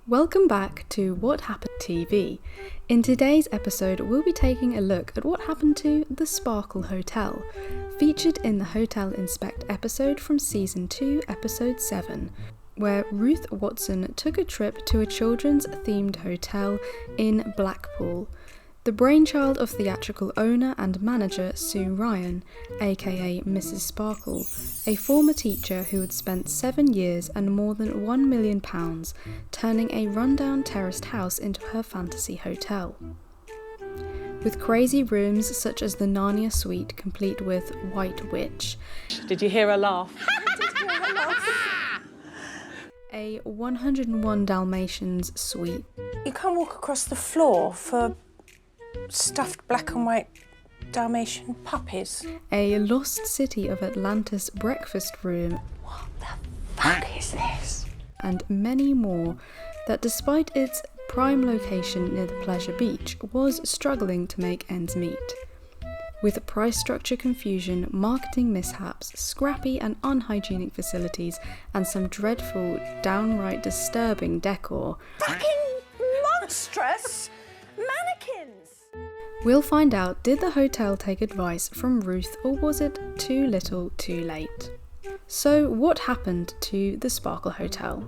Welcome back to What Happened TV. In today's episode, we'll be taking a look at what happened to the Sparkle Hotel, featured in the Hotel Inspect episode from Season 2, Episode 7, where Ruth Watson took a trip to a children's themed hotel in Blackpool. The brainchild of theatrical owner and manager Sue Ryan, aka Mrs. Sparkle, a former teacher who had spent 7 years and more than £1 million turning a rundown terraced house into her fantasy hotel. With crazy rooms such as the Narnia suite complete with White Witch. Did you hear her laugh? A 101 Dalmatians suite. You can't walk across the floor for stuffed black and white Dalmatian puppies. A Lost City of Atlantis breakfast room. What the fuck is this? And many more that, despite its prime location near the Pleasure Beach, was struggling to make ends meet. With price structure confusion, marketing mishaps, scrappy and unhygienic facilities, and some dreadful, downright disturbing decor. Fucking monstrous mannequins! We'll find out, did the hotel take advice from Ruth, or was it too little too late? So what happened to the Sparkle Hotel?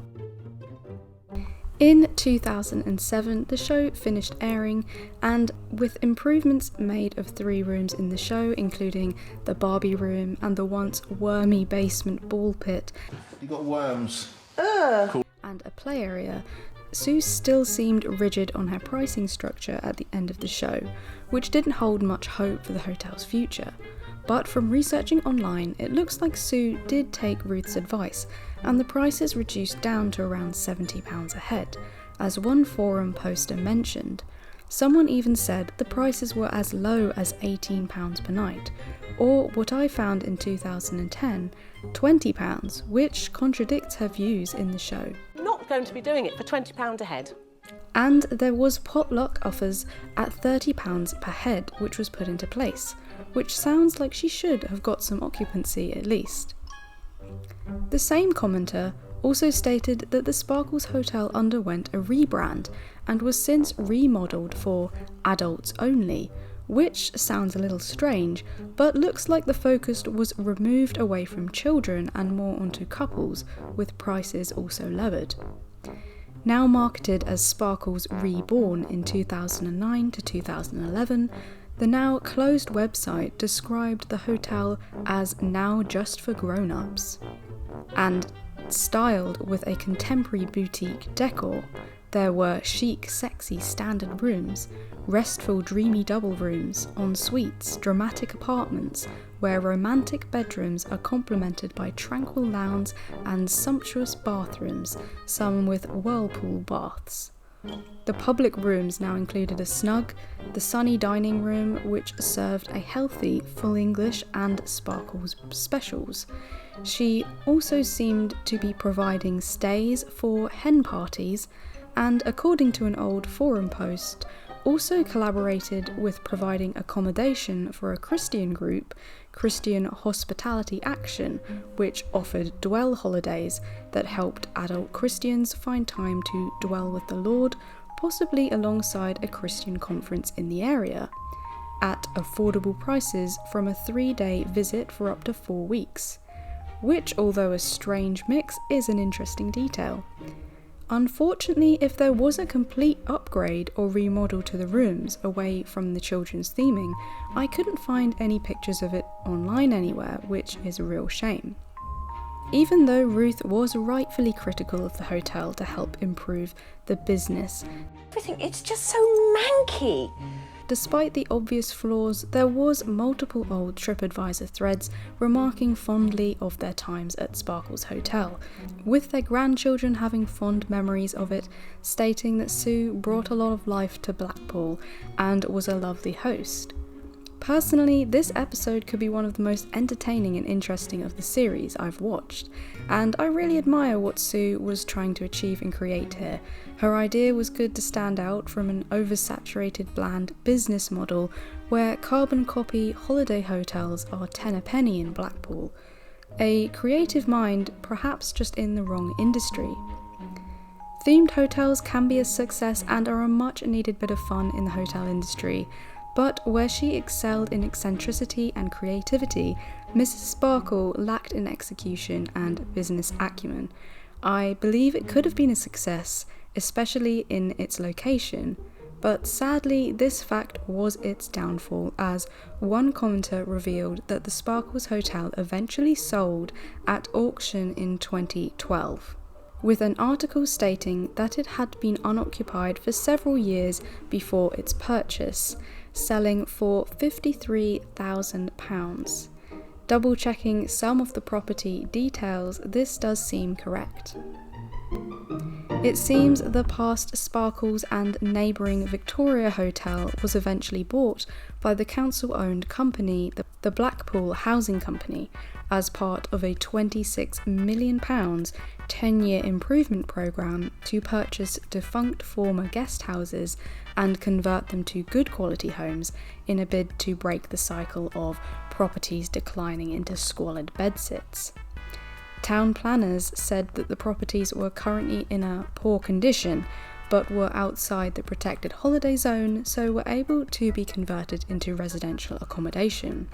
In 2007, the show finished airing, and with improvements made of 3 rooms in the show, including the Barbie room and the once wormy basement ball pit, You got worms. and a play area, Sue still seemed rigid on her pricing structure at the end of the show, which didn't hold much hope for the hotel's future. But from researching online, it looks like Sue did take Ruth's advice, and the prices reduced down to around £70 a head, as one forum poster mentioned. Someone even said the prices were as low as £18 per night, or what I found in 2010, £20, which contradicts her views in the show. Not going to be doing it for £20 a head. And there was potluck offers at £30 per head, which was put into place, which sounds like she should have got some occupancy at least. The same commenter also stated that the Sparkles Hotel underwent a rebrand and was since remodelled for adults only, which sounds a little strange, but looks like the focus was removed away from children and more onto couples, with prices also lowered. Now marketed as Sparkles Reborn in 2009 to 2011, the now closed website described the hotel as now just for grown-ups, and styled with a contemporary boutique decor. There were chic, sexy standard rooms, restful, dreamy double rooms, en-suites, dramatic apartments, where romantic bedrooms are complemented by tranquil lounges and sumptuous bathrooms, some with whirlpool baths. The public rooms now included a snug, the sunny dining room, which served a healthy, full English and Sparkles specials. She also seemed to be providing stays for hen parties, and according to an old forum post, also collaborated with providing accommodation for a Christian group, Christian Hospitality Action, which offered dwell holidays that helped adult Christians find time to dwell with the Lord, possibly alongside a Christian conference in the area, at affordable prices from a 3-day visit for up to 4 weeks, which, although a strange mix, is an interesting detail. Unfortunately, if there was a complete upgrade or remodel to the rooms away from the children's theming, I couldn't find any pictures of it online anywhere, which is a real shame. Even though Ruth was rightfully critical of the hotel to help improve the business, Everything, it's just so manky. despite the obvious flaws, there was multiple old TripAdvisor threads remarking fondly of their times at Sparkles Hotel, with their grandchildren having fond memories of it, stating that Sue brought a lot of life to Blackpool and was a lovely host. Personally, this episode could be one of the most entertaining and interesting of the series I've watched, and I really admire what Sue was trying to achieve and create here. Her idea was good to stand out from an oversaturated bland business model where carbon copy holiday hotels are 10 a penny in Blackpool. A creative mind, perhaps just in the wrong industry. Themed hotels can be a success and are a much needed bit of fun in the hotel industry, but where she excelled in eccentricity and creativity, Mrs. Sparkle lacked in execution and business acumen. I believe it could have been a success, especially in its location, but sadly this fact was its downfall, as one commenter revealed that the Sparkles Hotel eventually sold at auction in 2012, with an article stating that it had been unoccupied for several years before its purchase, selling for £53,000. Double checking some of the property details, this does seem correct. It seems the past Sparkles and neighbouring Victoria Hotel was eventually bought by the council-owned company, the Blackpool Housing Company, as part of a £26 million 10-year improvement programme to purchase defunct former guest houses and convert them to good quality homes in a bid to break the cycle of properties declining into squalid bedsits. Town planners said that the properties were currently in a poor condition, but were outside the protected holiday zone, so were able to be converted into residential accommodation,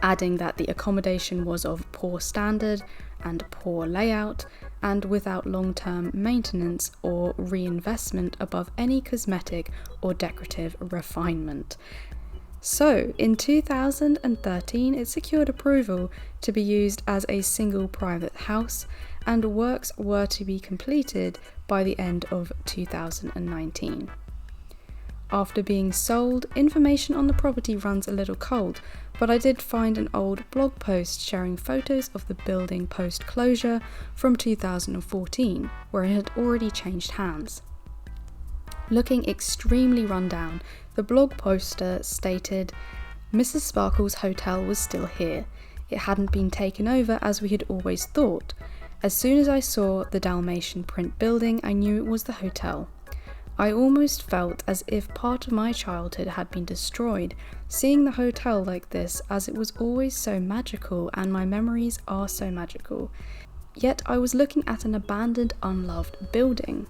adding that the accommodation was of poor standard and poor layout, and without long-term maintenance or reinvestment above any cosmetic or decorative refinement. So, in 2013, it secured approval to be used as a single private house, and works were to be completed by the end of 2019. After being sold, information on the property runs a little cold, but I did find an old blog post sharing photos of the building post-closure from 2014, where it had already changed hands. Looking extremely run down, the blog poster stated, "Mrs. Sparkle's hotel was still here. It hadn't been taken over as we had always thought. As soon as I saw the Dalmatian print building, I knew it was the hotel. I almost felt as if part of my childhood had been destroyed, seeing the hotel like this, as it was always so magical and my memories are so magical. Yet I was looking at an abandoned, unloved building."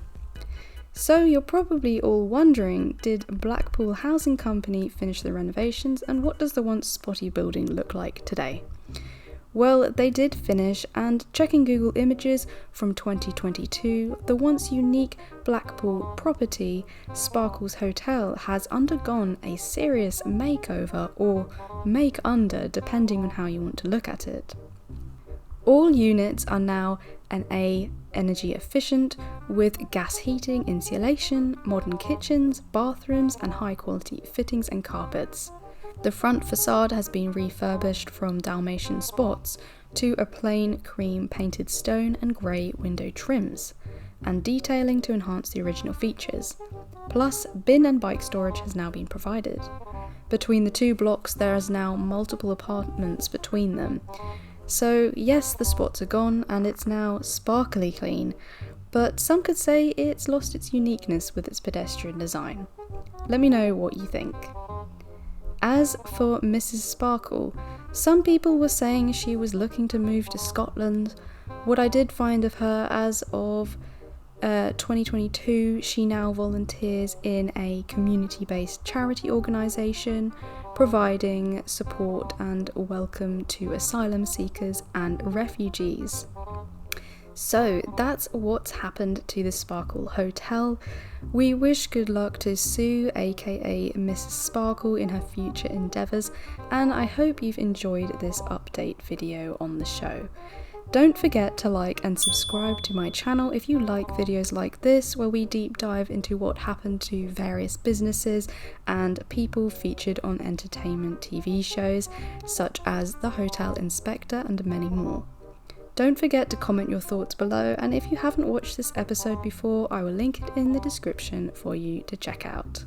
So you're probably all wondering, did Blackpool Housing Company finish the renovations, and what does the once spotty building look like today? Well, they did finish, and checking Google Images from 2022, the once unique Blackpool property, Sparkles Hotel, has undergone a serious makeover, or make-under, depending on how you want to look at it. All units are now an A energy efficient, with gas heating, insulation, modern kitchens, bathrooms, and high quality fittings and carpets. The front facade has been refurbished from Dalmatian spots to a plain cream painted stone and grey window trims, and detailing to enhance the original features. Plus, bin and bike storage has now been provided. Between the two blocks there is now multiple apartments between them. So yes, the spots are gone and it's now sparkly clean, but some could say it's lost its uniqueness with its pedestrian design. Let me know what you think. As for Mrs. Sparkle, some people were saying she was looking to move to Scotland. What I did find of her, as of 2022, she now volunteers in a community-based charity organisation, providing support and welcome to asylum seekers and refugees. So that's what's happened to the Sparkle Hotel. We wish good luck to Sue, aka Mrs. Sparkle, in her future endeavours, and I hope you've enjoyed this update video on the show. Don't forget to like and subscribe to my channel if you like videos like this, where we deep dive into what happened to various businesses and people featured on entertainment TV shows such as The Hotel Inspector and many more. Don't forget to comment your thoughts below, and if you haven't watched this episode before, I will link it in the description for you to check out.